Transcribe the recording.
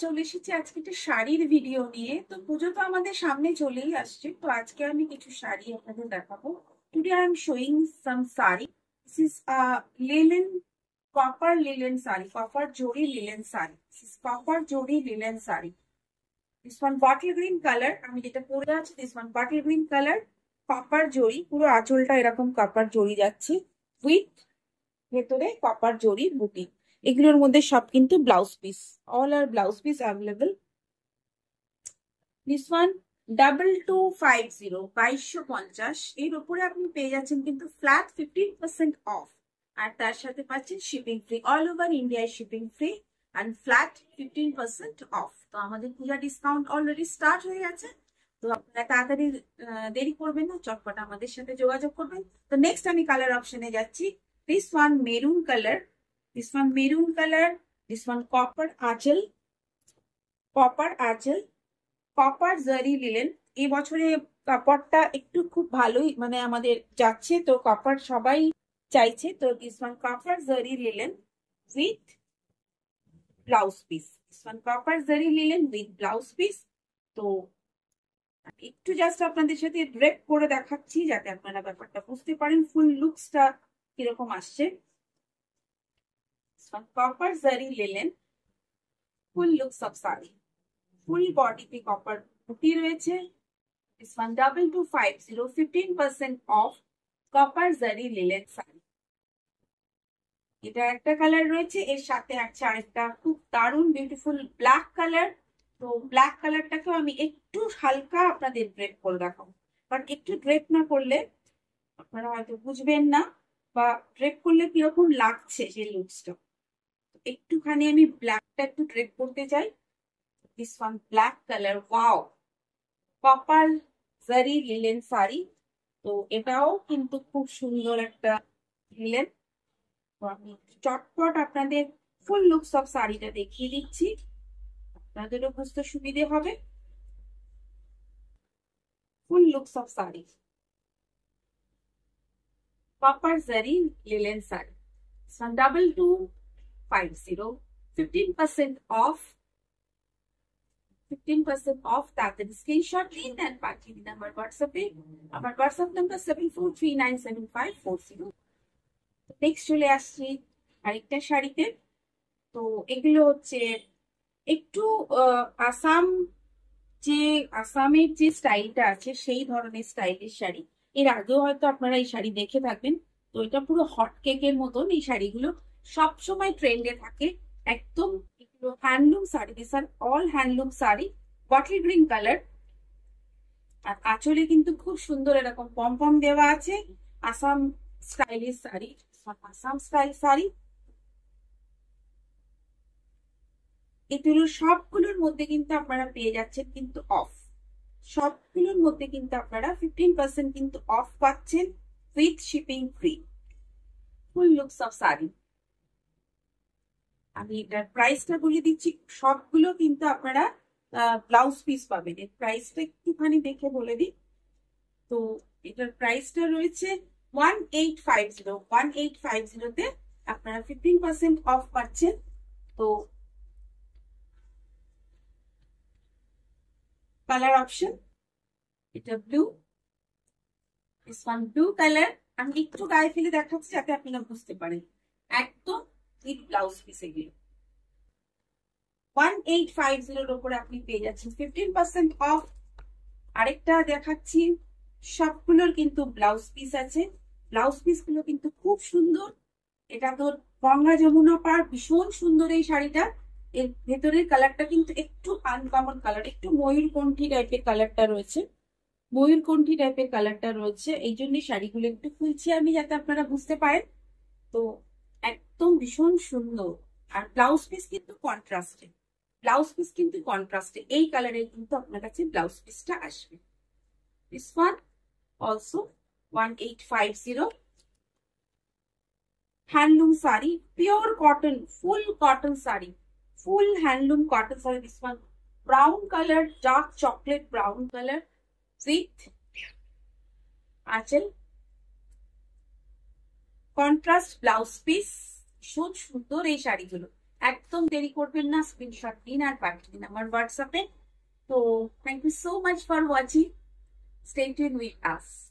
চলে এসেছি আজকে একটা শাড়ির ভিডিও নিয়ে। তো পুজো তো আমাদের সামনে চলেই আসছে, তো আজকে আমি কিছু শাড়ি আপনাদের দেখাবো। Today I am showing some sari. This is linen, copper linen sari, copper zari linen sari. This is copper zari linen sari. This one bottle green colour, আমি যেটা পরে আছি this one bottle green colour, copper zari, পুরো আঁচলটা এরকম কপার জরি যাচ্ছে উইথ ভেতরে কপার জরি বুটি। এগুলোর মধ্যে সব কিন্তু blouse piece, all are blouse piece available. This one 2250, 2250, এর উপরে আপনি পেয়ে যাচ্ছেন কিন্তু ফ্ল্যাট 15% অফ। আর তার সাথে পাচ্ছেন শিপিং ফ্রি, অল ওভার ইন্ডিয়ায় shipping free and flat 15% of. তো আমাদের পূজা ডিসকাউন্ট অলরেডি স্টার্ট হয়ে গেছে, তো আপনারা তাড়াতাড়ি দেরি করবেন না, চটপট আমাদের সাথে যোগাযোগ করবেন। তো নেক্সট আমি কালার অপশনে যাচ্ছি। This one maroon colour, this one maroon colour, this one copper আঁচল, কপার আঁচল, কপার জারি লিলেন। এই বছরে কাপড়টা একটু খুব ভালোই মানে আমাদের যাচ্ছে, তো কপার সবাই চাইছে। তো this one copper zari linen with blouse piece, this one copper zari linen with blouse piece. তো একটু জাস্ট আপনাদের সাথে ড্রেপ করে দেখাচ্ছি যাতে আপনারা ব্যাপারটা বুঝতে পারেন ফুল লুকসটা কিরকম আসছে। Copper zari linen, full looks of sari, full বডিতে কপার বুটি রয়েছে। This one 2250, 15% off, copper zari linen sari. এটা একটা কালার রয়েছে, এর সাথে আছে আরেকটা খুব দারুণ বিউটিফুল ব্ল্যাক কালার। তো ব্ল্যাক কালারটাকেও আমি একটু হালকা আপনাদের ড্রেপ করে দেখাবো, কারণ একটু ড্রেপ না করলে আপনারা হয়তো বুঝবেন না, বা ড্রেপ করলে কিরকম লাগছে সেই লুকসটা। একটুখানি আমি ব্ল্যাকটা একটু ড্রেপ করতে চাই। This one black colour, wow, copper zari linen sari. তো এটাও কিন্তু খুব সুন্দর একটা লিলেন। তো আমি চটপট আপনাদের ফুল লুকস অফ শাড়িটা দেখিয়ে দিচ্ছি, আপনাদেরও বুঝতে সুবিধে হবে। ফুল looks of sari, copper zari linen sari, 2250, 15% of, 15% of. তাড়াতাড়ি স্ক্রিনশট নিন দেন পাঠিয়ে দিন আমার হোয়াটসঅ্যাপে। আমার হোয়াটসঅ্যাপ নাম্বার 74397540। নেক্সট চলে আসছি আরেকটা শাড়িতে। তো এগুলো হচ্ছে একটু আসাম, যে আসামের যে স্টাইলটা আছে সেই ধরনের স্টাইলের শাড়ি। এর আগেও হয়তো আপনারা এই শাড়ি দেখে থাকবেন। তো এটা পুরো হট কেকের মতন, এই শাড়িগুলো সব সময় ট্রেন্ডে থাকে একদম। এগুলো handloom sari, this are all handloom sari, bottle green colour. আর আঁচলে কিন্তু খুব সুন্দর এরকম পম পম দেওয়া আছে। আসাম স্টাইলের শাড়ি, আসাম স্টাইল শাড়ি। এগুলো সবগুলোর মধ্যে কিন্তু আপনারা পেয়ে যাচ্ছেন কিন্তু অফ, সবগুলোর মধ্যে কিন্তু আপনারা 15% কিন্তু অফ পাচ্ছেন with shipping free. Full looks of sari. আমি এটার প্রাইসটা বলে দিচ্ছি, সবগুলো কিন্তু আপনারা ব্লাউজ পিস পাবেন। এর প্রাইসটা একটুখানি দেখে বলে দিই। তো এটার প্রাইসটা রয়েছে 1850, 1850-তে আপনারা 15% অফ পাচ্ছেন। তো কালার অপশন, এটা blue, this one blue colour. আমি একটু গায়ে ফেলে দেখাচ্ছি যাতে আপনারা বুঝতে পারেন, একদম উইথ ব্লাউজ পিস। এগুলো 1850-এর উপরে আপনি পেয়ে যাচ্ছেন 15% অফ। আরেকটা দেখাচ্ছি, সবগুলোর কিন্তু ব্লাউজ পিস আছে। ব্লাউজ পিস গুলো কিন্তু খুব সুন্দর। এটা তো গঙ্গা যমুনা পার, ভীষণ সুন্দর এই শাড়িটা। এর ভেতরের কালারটা কিন্তু একটু আনকমন কালার, একটু ময়ূরকণ্ঠী টাইপের কালারটা রয়েছে, ময়ূরকণ্ঠী টাইপের কালারটা রয়েছে। এই জন্য শাড়িগুলো একটু খুলছি আমি যাতে আপনারা বুঝতে পারেন। তো একদম ভীষণ সুন্দর। আর ব্লাউজ পিস কিন্তু কন্ট্রাস্টে, ব্লাউজ পিস কিন্তু কন্ট্রাস্টে এই কালারের কিন্তু আপনার কাছে ব্লাউজ পিসটা আসবে। This one also 1850, handloom sari, pure cotton, full cotton sari, full handloom cotton sari. This one brown colour, dark chocolate brown colour with আঁচল, কন্ট্রাস্ট ব্লাউজ পিস। ভীষণ সুন্দর এই শাড়িগুলো, একদম দেরি করবেন না, স্ক্রিনশট নিন আর পাঠিয়ে দিন আমার হোয়াটসঅ্যাপে। তো thank you so much for watching, stay tune with us.